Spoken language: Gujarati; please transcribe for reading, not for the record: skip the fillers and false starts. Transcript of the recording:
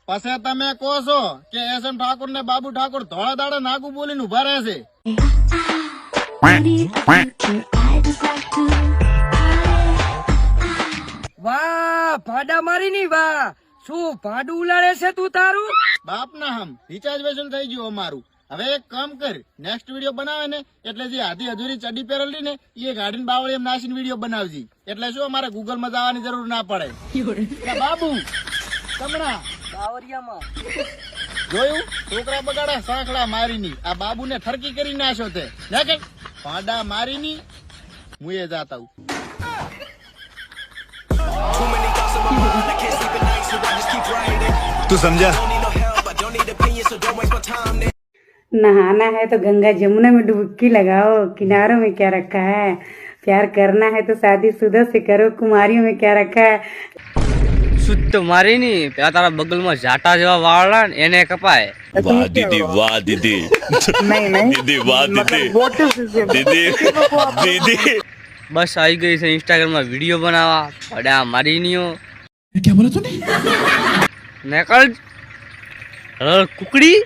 પછી તમે કહો છો કે એસએમ ઠાકોર ને બાબુ ઠાકોર ધોળા દાડે નાગુ બોલીને ઉભા રહે છે. વાહ ભાડા મારી ની વાહ, શું ભાડું ઉલાડે છે તું તારું? બાપ ના હમ રિચાર્જ વેચન થઈ ગયું અમારું. હવે એક કામ કર, નેક્સ્ટ વિડીયો બનાવે ને એટલે જે આધી અધૂરી ચડી પહેરેલી ને એ ગાડીને બાવળી એમ નાસીને વિડીયો બનાવજી. એટલે શું અમારે ગૂગલ માં જવાની જરૂર ના પડે. એટલે બાબુ કમણા બાવરિયામાં જોયું છોકરા બગાડા સાંકડા મારીની. આ બાબુ ને ઠરકી કરી નાખ્યો તે કે પાડા મારીની. હું એ જાતા હું. तू समझा? नहाना है तो गंगा जमुना में डुबकी लगाओ, किनारों में क्या रखा है? प्यार करना है तो शादीशुदा से करो, कुमारियों में क्या रखा है? શુદ્ધ મારી ની પેલા તારા બગલમાં જાટા જેવા વાળા ને એને કપાય. वाह दीदी, वाह दीदी, दीदी वाह दीदी, दीदी दीदी. બસ આવી ગઈ છે ઇન્સ્ટાગ્રામ માં વિડીયો બનાવવા. પડા મારી નીઓ क्या बोला तूने? નેકળ કુકડી